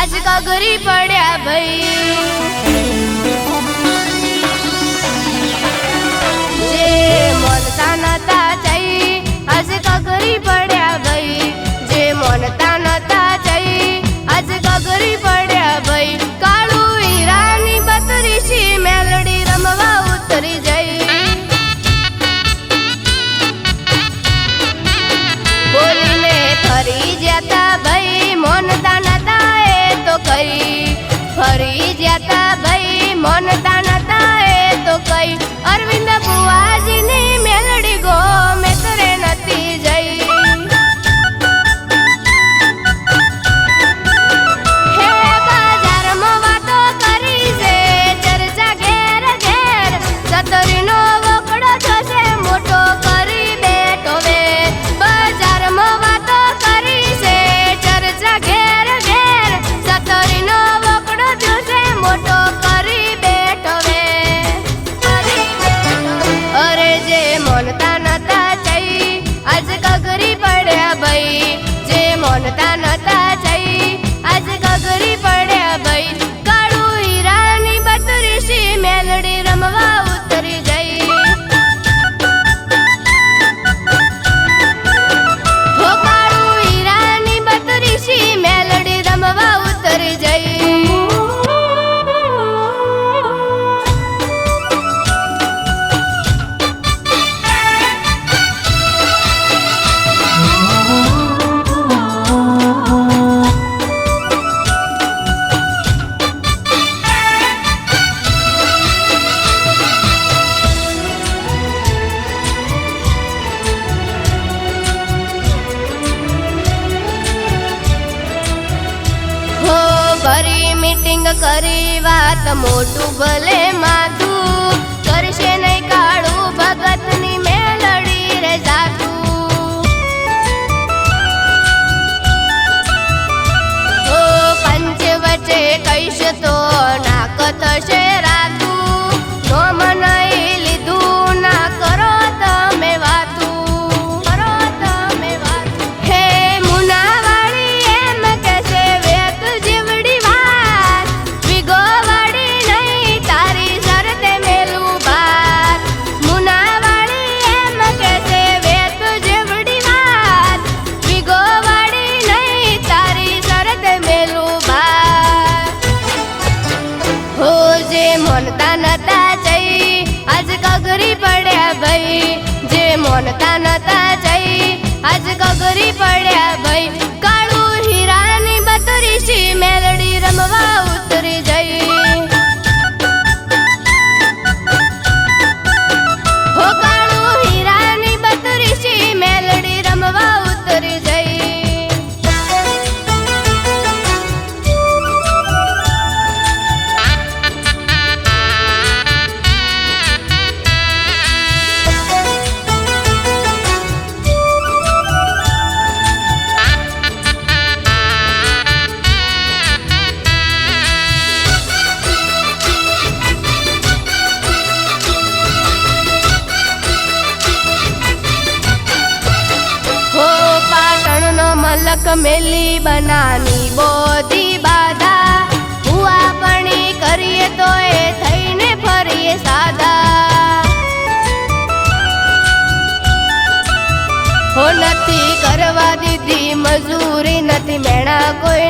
आज कगरी पड़ा भाई जे मनता नता चाहिए आज कगरी पड़ा भाई जे मनता नता चाहिए आज कगरी पड़ा भाई कालू हीरानी बतरी सी मेलडी रमवा उतरी जाई बोलीने फरी जाता भाई मनता नता ए तो कई फरी जाता भाई मनता नता ए तो कई अरविंद बुआजी ने मेलडी गो में करे नती जई हे बाजार में वातो करी से चर्चा घेर घेर सतरी नो वकड़ो थसे मोटो करी बेठो वे बाजार में वातो करी से चर्चा घेर घेर सतरी नो वकड़ो थसे मोटो करी बेठो वे अरे जे मनता नता चाहिए आज कगरी पड़ा भाई जे मनता नता चाहिए आज कगरी पड़ा भाई कालू हीरानी बतरी सी मेलडी रमवा उतरी जाई हो कालू हीरानी बतरी सी मेलडी रमवा उतरी जाई हो भरी मीटिंग करी वात मोटू भले माथू करशे नहीं काळू भगतनी मेलडी रे जातू हो पंच वचे कैश तो नाक थशे रातू नो मनाई लीधू ना करो तमे वातू हे मुनावाड़ी एम कैसे वेत जीवड़ी वात विगोवाड़ी नहीं तारी सरते मेलू बात मुनावाड़ी एम कैसे वेत जीवड़ी वात विगोवाड़ी नहीं तारी सरते मेलू बात हो जे मनता नता चाहिए आज कगरी पड़ा भाई जे मनता नता चाहिए आज कगरी पड़ा भाई कालू हीरानी बतरी सी मेलडी रमवा उतरी जाई हो कालू हीरानी बतरी सी मेलडी रमवा उतरी जाई हो पाटण नो मलक मेली बनानी बोधी बाधा हुआ पणी करिए तो ए थईने फरिए सादा हो नथी करवा दीधी मजूरी नथी मेणा कोई